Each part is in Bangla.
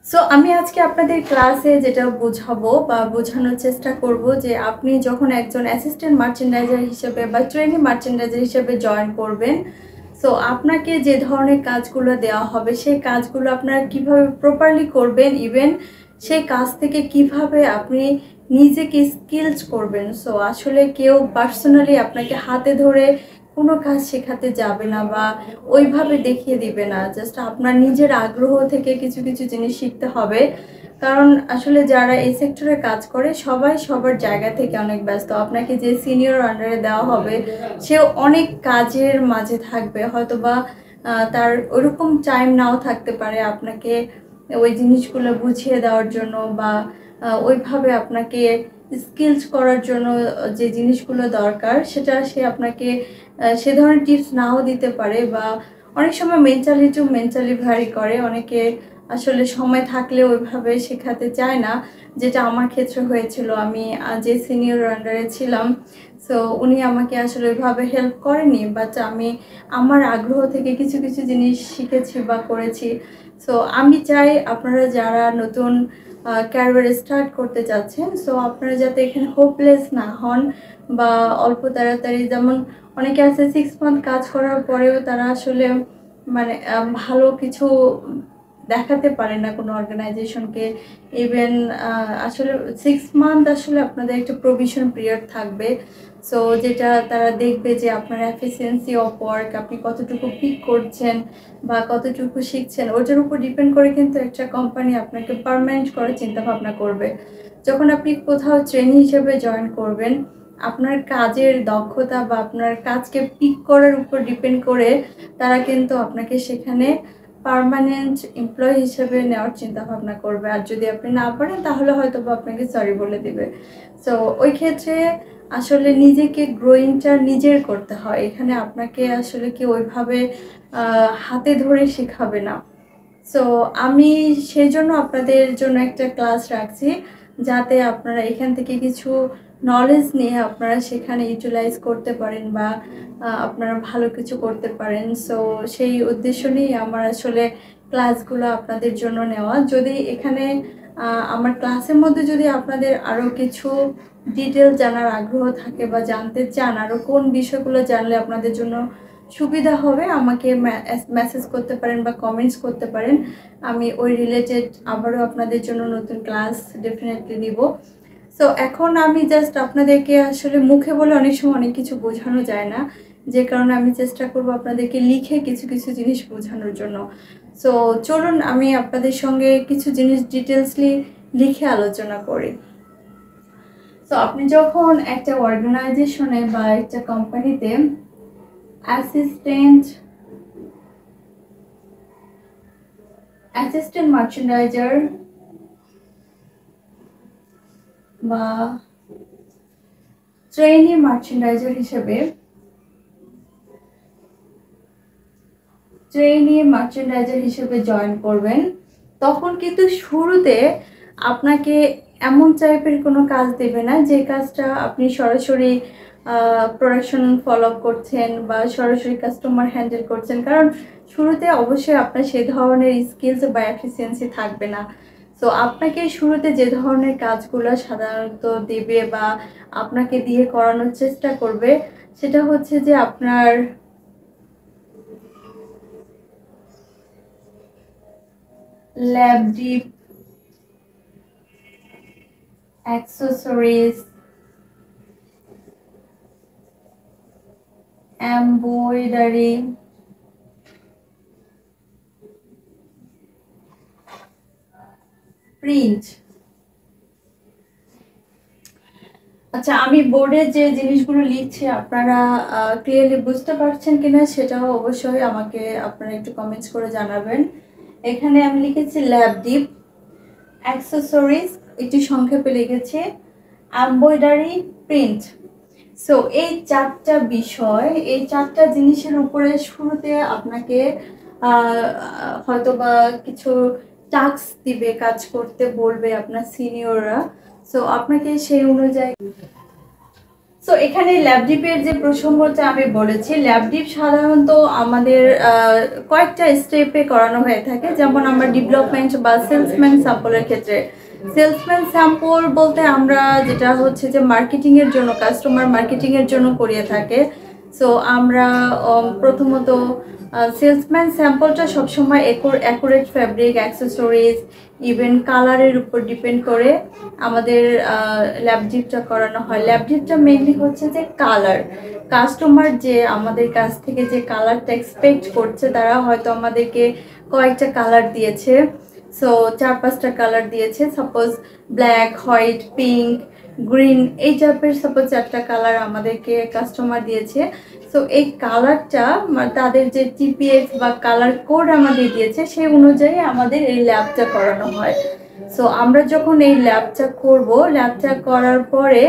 সো আমি আজকে আপনাদের ক্লাসে যেটা বোঝাবো বা বোঝানোর চেষ্টা করব যে আপনি যখন একজন অ্যাসিস্ট্যান্ট মার্চেন্ডাইজার হিসেবে বা ট্রেনি মার্চেন্ডাইজার হিসেবে জয়েন করবেন, সো আপনাকে যে ধরনের কাজগুলো দেওয়া হবে সেই কাজগুলো আপনারা কিভাবে প্রপারলি করবেন, ইভেন সেই কাজ থেকে কিভাবে আপনি নিজেকে স্কিলস করবেন। সো আসলে কেউ পার্সোনালি আপনাকে হাতে ধরে কোনো কাজ শেখাতে যাবে না বা ওইভাবে দেখিয়ে দিবে না, জাস্ট আপনার নিজের আগ্রহ থেকে কিছু কিছু জিনিস শিখতে হবে। কারণ আসলে যারা এই সেক্টরে কাজ করে সবাই সবার জায়গা থেকে অনেক ব্যস্ত। আপনাকে যে সিনিয়র আন্ডারে দেওয়া হবে সেও অনেক কাজের মাঝে থাকবে, হয়তো বা তার ওরকম টাইম নাও থাকতে পারে আপনাকে ওই জিনিসগুলো বুঝিয়ে দেওয়ার জন্য বা ওইভাবে আপনাকে স্কিলস করার জন্য যে জিনিসগুলো দরকার সেটা সে আপনাকে সে ধরনের টিপস নাও দিতে পারে। বা অনেক সময় মেন্টালি ভ্যারি করে, অনেকে আসলে সময় থাকলে ওইভাবে শেখাতে চায় না, যেটা আমার ক্ষেত্রে হয়েছিল। আমি যে সিনিয়র আন্ডারে ছিলাম, সো উনি আমাকে আসলে ওইভাবে হেল্প করেনি, বাট আমি আমার আগ্রহ থেকে কিছু কিছু জিনিস শিখেছি বা করেছি। সো আমি চাই আপনারা যারা নতুন ক্যারিয়ার স্টার্ট করতে চাচ্ছেন, সো আপনারা যাতে এখানে হোপলেস না হন বা অল্প তাড়াতাড়ি, যেমন অনেকে আছে 6 মান্থ কাজ করার পরেও তারা আসলে মানে ভালো কিছু দেখাতে পারে না কোনো অর্গানাইজেশনকে। ইভেন আসলে 6 মান্থ আসলে আপনাদের একটা প্রভিশন পিরিয়ড থাকবে। সো যেটা তারা দেখবে যে আপনার এফিসিয়েন্সি অফ ওয়ার্ক, আপনি কতটুকু পিক করছেন বা কতটুকু শিখছেন, ওটার উপর ডিপেন্ড করে কিন্তু একটা কোম্পানি আপনাকে পার্মানেন্ট করার চিন্তা ভাবনা করবে। যখন আপনি কোথাও ট্রেনি হিসেবে জয়েন করবেন, আপনার কাজের দক্ষতা বা আপনার কাজকে পিক করার উপর ডিপেন্ড করে তারা কিন্তু আপনাকে সেখানে পার্মানেন্ট এমপ্লয়ি হিসেবে নেওয়ার চিন্তা ভাবনা করবে। আর যদি আপনি না পারেন তাহলে হয়তো বা আপনাকে সরি বলে দিবে। সো ওই ক্ষেত্রে আসলে নিজেকে গ্রোয়িংটা নিজের করতে হয়, এখানে আপনাকে আসলে কি ওইভাবে হাতে ধরে শেখাবে না। সো আমি সেই জন্য আপনাদের জন্য একটা ক্লাস রাখছি, যাতে আপনারা এখান থেকে কিছু নলেজ নিয়ে আপনারা সেখানে ইউটিলাইজ করতে পারেন বা আপনারা ভালো কিছু করতে পারেন। সো সেই উদ্দেশ্য নিয়েই আমার আসলে ক্লাসগুলো আপনাদের জন্য নেওয়া। যদি এখানে আমার ক্লাসের মধ্যে যদি আপনাদের আরও কিছু ডিটেল জানার আগ্রহ থাকে বা জানতে চান আরও কোন বিষয়গুলো জানলে আপনাদের জন্য সুবিধা হবে, আমাকে মেসেজ করতে পারেন বা কমেন্টস করতে পারেন। আমি ওই রিলেটেড আবারও আপনাদের জন্য নতুন ক্লাস ডেফিনেটলি দিব। সো এখন আমি জাস্ট আপনাদেরকে আসলে মুখে বলে অনেক সময় অনেক কিছু বোঝানো যায় না, যে কারণে আমি চেষ্টা করব আপনাদেরকে লিখে কিছু কিছু জিনিস বোঝানোর জন্য। সো চলুন আমি আপনাদের সঙ্গে কিছু জিনিস ডিটেলসলি লিখে আলোচনা করি। সো আপনি যখন একটা অর্গানাইজেশনে বা একটা কোম্পানিতে অ্যাসিস্ট্যান্ট মার্চেন্ডাইজার বা ট্রেনি মার্চেন্ডাইজার হিসেবে জয়েন করবেন, তখন কিন্তু শুরুতে আপনাকে এমন টাইপের কোনো কাজ দেবে না যে কাজটা আপনি সরাসরি প্রোডাকশন ফলো করছেন বা সরাসরি কাস্টমার হ্যান্ডেল করছেন। কারণ শুরুতে অবশ্যই আপনার সেই ধরনের স্কিলস বা এফিসিয়েন্সি থাকবে না। সো আপনাকে শুরুতে যে ধরনের কাজগুলো সাধারণত দেবে বা আপনাকে দিয়ে করানোর চেষ্টা করবে, সেটা হচ্ছে যে আপনার lab deep, accessories, embroidery, print. আচ্ছা, আমি বোর্ডে যে জিনিসগুলো লিখছি আপনারা ক্লিয়ারলি বুঝতে পারছেন কিনা সেটাও অবশ্যই আমাকে আপনারা একটু কমেন্টস করে জানাবেন। এখানে আমি লিখেছি ল্যাব ডিপ, অ্যাক্সেসরিজ একটু সংক্ষেপে লিখেছি, এমব্রয়ডারি, প্রিন্ট। সো এই চারটা বিষয়, এই চারটা জিনিসের উপরে শুরুতে আপনাকে হয়তো বা কিছু টাস্ক দিবে, কাজ করতে বলবে আপনার সিনিয়ররা। সো আপনাকে সেই অনুযায়ী সো এখানে ল্যাবডিপের যে প্রসঙ্গটা আমি বলেছি, ল্যাবডিপ সাধারণত আমাদের কয়েকটা স্টেপে করানো হয়ে থাকে। যেমন আমরা ডেভেলপমেন্ট বা সেলসম্যান স্যাম্পলের ক্ষেত্রে, সেলসম্যান স্যাম্পল বলতে আমরা যেটা হচ্ছে যে মার্কেটিংয়ের জন্য, কাস্টমার মার্কেটিংয়ের জন্য করিয়ে থাকে। সো আমরা প্রথমত সেলসম্যান স্যাম্পলটা সবসময় অ্যাকুরেট ফ্যাব্রিক, অ্যাক্সেসরিজ, ইভেন কালারের উপর ডিপেন্ড করে আমাদের ল্যাবডিপটা করানো হয়। ল্যাবডিপটা মেইনলি হচ্ছে যে কালার, কাস্টমার যে আমাদের কাছ থেকে যে কালারটা এক্সপেক্ট করছে, তারা হয়তো আমাদেরকে কয়েকটা কালার দিয়েছে। সো 4-5টা কালার দিয়েছে, suppose black, white, pink, green, এই টাইপের সাপোজ 4টা কালার আমাদেরকে কাস্টমার দিয়েছে। সো এই কালারটা তাদের যে টিপিএক্স বা কালার কোড আমাদের দিয়েছে, সেই অনুযায়ী আমাদের এই ল্যাবটা করানো হয়। সো আমরা যখন এই ল্যাবটা করব, ল্যাবটা করার পরে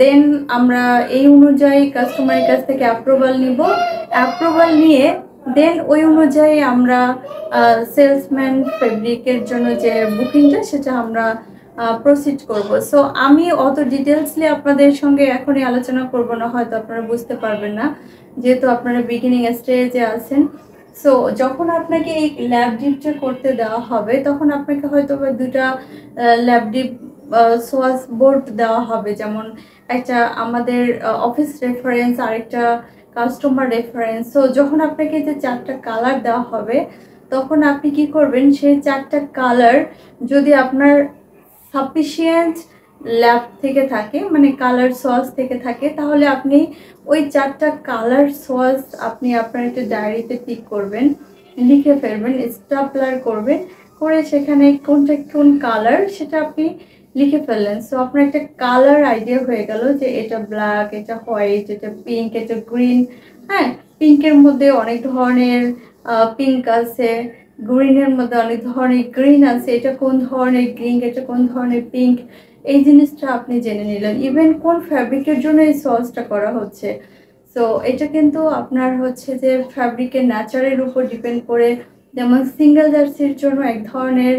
দেন আমরা এই অনুযায়ী কাস্টমারের কাছ থেকে অ্যাপ্রুভাল নিব। অ্যাপ্রুভাল নিয়ে দেন ওই অনুযায়ী আমরা সেলসম্যান ফেব্রিকের জন্য যে বুকিংটা, সেটা আমরা প্রসিড করব। সো আমি অত ডিটেলসলি আপনাদের সঙ্গে এখনই আলোচনা করব না, হয়তো আপনারা বুঝতে পারবেন না, যেহেতু আপনারা বিগিনিং স্টেজে আছেন। সো যখন আপনাকে এই ল্যাব ডিপটা করতে দেওয়া হবে, তখন আপনাকে হয়তো বা 2টা ল্যাব ডিপ সোয়াস বোর্ড দেওয়া হবে। যেমন একটা আমাদের অফিস রেফারেন্স, আরেকটা কাস্টমার রেফারেন্স। সো যখন আপনাকে যে 4টা কালার দেওয়া হবে, তখন আপনি কি করবেন, সেই 4টা কালার যদি আপনার সাফিসিয়েন্ট ল্যাব থেকে থাকে, মানে কালার সোয়াস থেকে থাকে, তাহলে আপনি ওই 4টা কালার সোয়াস আপনি আপনার একটা ডায়েরিতে টিক করবেন, লিখে ফেলবেন, স্টাপলার করবেন, করে সেখানে কোনটা কোন কালার সেটা আপনি লিখে ফেললেন। সো আপনার একটা কালার আইডিয়া হয়ে গেল যে এটা ব্ল্যাক, এটা হোয়াইট, এটা পিঙ্ক, এটা গ্রিন। হ্যাঁ, পিঙ্কের মধ্যে অনেক ধরনের পিঙ্ক আছে, গ্রিনের মধ্যে অনেক ধরনের গ্রিন আছে, এটা কোন ধরনের গ্রিন, এটা কোন ধরনের পিঙ্ক, এই জিনিসটা আপনি জেনে নিলেন। ইভেন কোন ফ্যাব্রিকের জন্য এই সসটা করা হচ্ছে। সো এটা কিন্তু আপনার হচ্ছে যে ফ্যাব্রিকের ন্যাচারের উপর ডিপেন্ড করে, যেমন সিঙ্গেল জার্সির জন্য এক ধরনের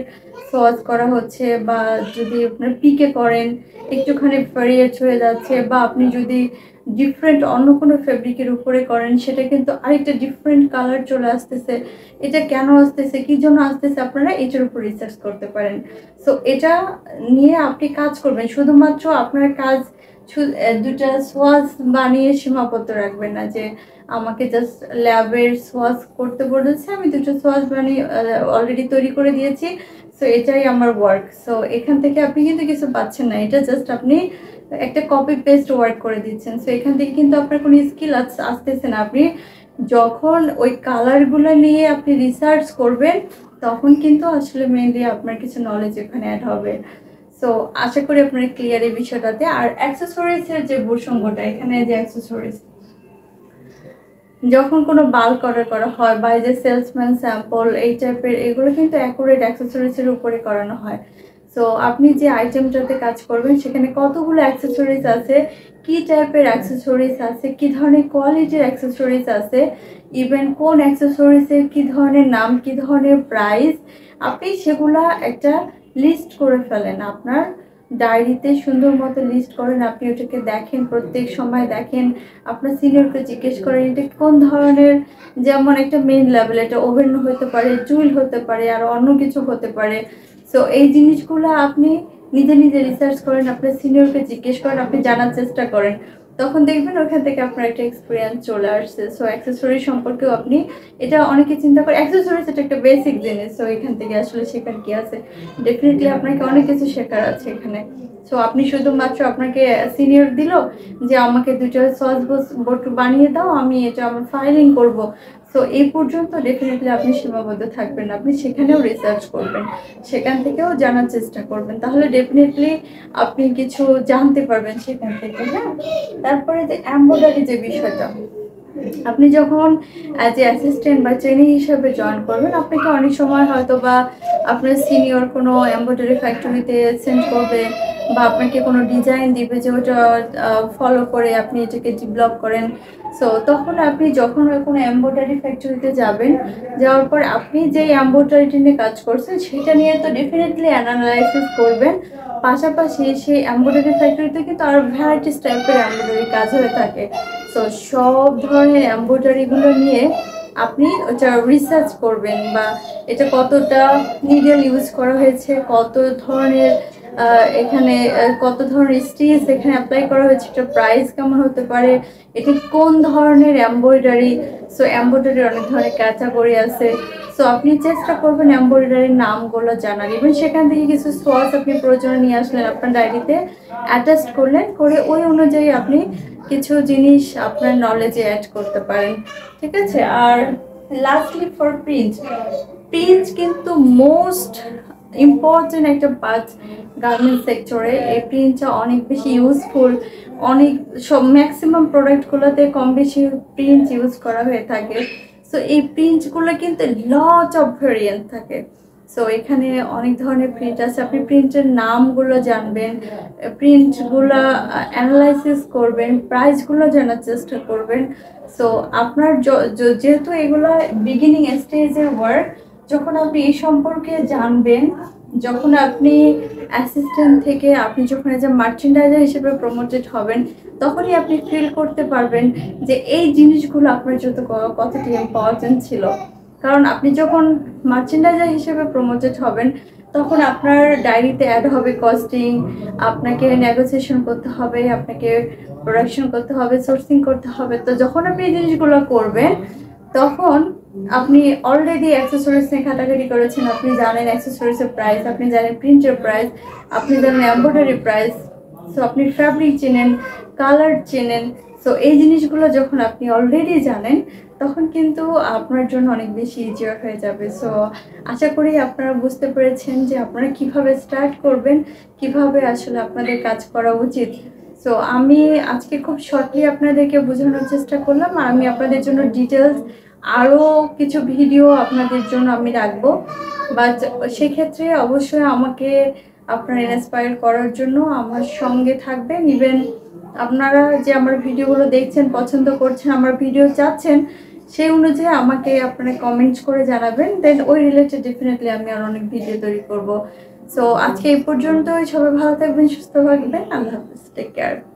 সস করা হচ্ছে, বা যদি আপনার পিকে করেন একটুখানি ভেরিয়েট হয়ে যাচ্ছে, বা আপনি যদি ডিফারেন্ট অন্য কোনো ফেব্রিকের উপরে করেন, সেটা কিন্তু আরেকটা ডিফারেন্ট কালার চলে আসতেছে। এটা কেন আসতেছে, কি জন্য আসতেছে, আপনারা এটার উপর রিসার্চ করতে পারেন। সো এটা নিয়ে আপনি কাজ করবেন। শুধুমাত্র আপনার কাজ 2টা সোয়াস বানিয়ে সীমাবদ্ধ রাখবেন না, যে আমাকে জাস্ট ল্যাবের সোয়াস করতে বলেছে, আমি 2টা সোয়াস বানিয়ে অলরেডি তৈরি করে দিয়েছি, সো এটাই আমার ওয়ার্ক। সো এখান থেকে আপনি কিন্তু কিছু পাচ্ছেন না, এটা জাস্ট আপনি একটা কপি পেস্ট ওয়ার্ক করে দিচ্ছেন। সো এখান থেকে কিন্তু আপনার কোনো স্কিল আসতেছে না। আপনি যখন ওই কালারগুলো নিয়ে আপনি রিসার্চ করবেন, তখন কিন্তু আসলে মেইনলি আপনার কিছু নলেজ এখানে অ্যাড হবে। সো আশা করি আপনারা ক্লিয়ার এই বিষয়টাতে। আর অ্যাক্সেসরিজের যে প্রসঙ্গটা, এখানে যে অ্যাক্সেসরিজ যখন কোনো বাল্ক অর্ডার করা হয়, বা এই যে সেলসম্যান স্যাম্পল এই টাইপের, এগুলো কিন্তু অ্যাকুরেট অ্যাক্সেসরিজের উপরে করানো হয়। সো আপনি যে আইটেমটাতে কাজ করবেন, সেখানে কতগুলো অ্যাক্সেসরিজ আছে, কি টাইপের অ্যাক্সেসরিজ আছে, কি ধরনের কোয়ালিটির অ্যাক্সেসরিজ আছে, ইভেন কোন অ্যাক্সেসরিজের কি ধরনের নাম, কি ধরনের প্রাইস, আপনি সেগুলা একটা লিস্ট করে ফেলেন আপনার ডায়েরিতে, সুন্দর মতো লিস্ট করেন। আপনি ওটাকে দেখেন, প্রত্যেক সময় দেখেন, আপনার সিনিয়রকে জিজ্ঞেস করেন এটা কোন ধরনের, যেমন একটা মেইন লেভেল, এটা ওভেন হতে পারে, টুল হতে পারে, আর অন্য কিছু হতে পারে। সো এই জিনিসগুলো আপনি নিজে নিজে রিসার্চ করেন, আপনার সিনিয়রকে জিজ্ঞেস করেন, আপনি জানার চেষ্টা করেন, তখন দেখবেন ওখান থেকে আপনার একটা এক্সপিরিয়েন্স চলে আসছে। সো অ্যাক্সেসরি সম্পর্কেও আপনি, এটা অনেকে চিন্তা করে অ্যাক্সেসরিজ এটা একটা বেসিক জিনিস, সো এখান থেকে আসলে শেখার কি আছে, ডেফিনেটলি আপনাকে অনেক কিছু শেখার আছে এখানে। সো আপনি শুধুমাত্র আপনাকে সিনিয়র দিল যে আমাকে 2টা সস বোর্ড বানিয়ে দাও, আমি এটা আমার ফাইলিং করব, সো এই পর্যন্ত ডেফিনেটলি আপনি সীমাবদ্ধ থাকবেন না। আপনি সেখানেও রিসার্চ করবেন, সেখান থেকেও জানার চেষ্টা করবেন, তাহলে ডেফিনেটলি আপনি কিছু জানতে পারবেন সেখান থেকে। হ্যাঁ, তারপরে যে এমব্রয়ডারি যে বিষয়টা, আপনি যখন অ্যাজ এ অ্যাসিস্ট্যান্ট বা ট্রেনি হিসাবে জয়েন করবেন, আপনাকে অনেক সময় হয়তো বা আপনার সিনিয়র কোনো এমব্রয়ডারি ফ্যাক্টরিতে সেন্ড করবে, বা আপনাকে কোনো ডিজাইন দিবে যে ওটা ফলো করে আপনি এটাকে ডেভেলপ করেন। সো তখন আপনি যখন কোনো এমব্রয়ডারি ফ্যাক্টরিতে যাবেন, যাওয়ার পর আপনি যে এমব্রয়ডারিটি নিয়ে কাজ করছেন সেটা নিয়ে তো ডেফিনেটলি অ্যানালাইসিস করবেন। পাশাপাশি সেই এমব্রয়ডারি ফ্যাক্টরিতে কিন্তু আরও ভ্যারাইটিস টাইপের এমব্রয়ডারি কাজ হয়ে থাকে। সো সব ধরনের এমব্রয়ডারিগুলো নিয়ে আপনি ওটা রিসার্চ করবেন, বা এটা কতটা নিডল ইউজ করা হয়েছে, কত ধরনের এখানে কত ধরনের স্টিচ এখানে অ্যাপ্লাই করা হয়েছে, এটা প্রাইস কেমন হতে পারে, এটি কোন ধরনের এমব্রয়ডারি। সো এমব্রয়ডারির অনেক ধরনের ক্যাটাগরি আছে। সো আপনি চেষ্টা করবেন এমব্রয়ডারির নামগুলো জানার। ইভেন সেখান থেকে কিছু সোয়ার্স আপনি প্রয়োজনে নিয়ে আসলেন, আপনার ডায়েরিতে অ্যাটাচ করলেন, করে ওই অনুযায়ী আপনি কিছু জিনিস আপনার নলেজে অ্যাড করতে পারেন। ঠিক আছে। আর লাস্টলি ফর প্রিন্ট, প্রিন্ট কিন্তু মোস্ট ইম্পর্টেন্ট একটা পার্ট গার্মেন্টস সেক্টরে। এই প্রিন্টটা অনেক বেশি ইউজফুল। অনেক সব ম্যাক্সিমাম প্রোডাক্টগুলোতে কম বেশি প্রিন্ট ইউজ করা হয়ে থাকে। সো এই প্রিন্টগুলো কিন্তু লট অফ ভেরিয়েন্ট থাকে। সো এখানে অনেক ধরনের প্রিন্ট আছে, আপনি প্রিন্টের নামগুলো জানবেন, প্রিন্টগুলো অ্যানালাইসিস করবেন, প্রাইসগুলো জানার চেষ্টা করবেন। সো আপনার যেহেতু এগুলো বিগিনিং স্টেজের ওয়ার্ক, যখন আপনি এই সম্পর্কে জানবেন, যখন আপনি অ্যাসিস্ট্যান্ট থেকে আপনি যখন এজ এ মার্চেন্ডাইজার হিসেবে প্রমোটেড হবেন, তখনই আপনি ফিল করতে পারবেন যে এই জিনিসগুলো আপনার জন্য কতটি ইম্পর্টেন্ট ছিল। কারণ আপনি যখন মার্চেন্ডাইজার হিসেবে প্রমোটেড হবেন, তখন আপনার ডায়েরিতে অ্যাড হবে কস্টিং, আপনাকে নেগোসিয়েশন করতে হবে, আপনাকে প্রোডাকশন করতে হবে, সোর্সিং করতে হবে। তো যখন আপনি এই জিনিসগুলো করবেন, তখন আপনি অলরেডি অ্যাক্সেসরিজ নিয়ে ঘাটাঘাটি করেছেন, আপনি জানেন অ্যাক্সেসরিজের প্রাইস, আপনি জানেন প্রিন্টের প্রাইস, আপনি জানেন এমব্রয়ডারি প্রাইস। সো আপনি ফ্যাব্রিক চেনেন, কালার চেনেন। সো এই জিনিসগুলো যখন আপনি অলরেডি জানেন, তখন কিন্তু আপনার জন্য অনেক বেশি ইজিয়ার হয়ে যাবে। সো আশা করি আপনারা বুঝতে পেরেছেন যে আপনারা কিভাবে স্টার্ট করবেন, কিভাবে আসলে আপনাদের কাজ করা উচিত। সো আমি আজকে খুব শর্টলি আপনাদেরকে বোঝানোর চেষ্টা করলাম। আর আমি আপনাদের জন্য ডিটেলস আরও কিছু ভিডিও আপনাদের জন্য আমি রাখবো, বাট সেক্ষেত্রে অবশ্যই আমাকে আপনারা ইন্সপায়ার করার জন্য আমার সঙ্গে থাকবেন। ইভেন আপনারা যে আমার ভিডিওগুলো দেখছেন, পছন্দ করছেন, আমার ভিডিও চাচ্ছেন, সেই অনুযায়ী আমাকে আপনারা কমেন্টস করে জানাবেন, দেন ওই রিলেটেড ডেফিনেটলি আমি আর অনেক ভিডিও তৈরি করব। সো আজকে এই পর্যন্তই। সবাই ভালো থাকবেন, সুস্থ থাকবেন। আল্লাহ হাফিজ, টেক কেয়ার।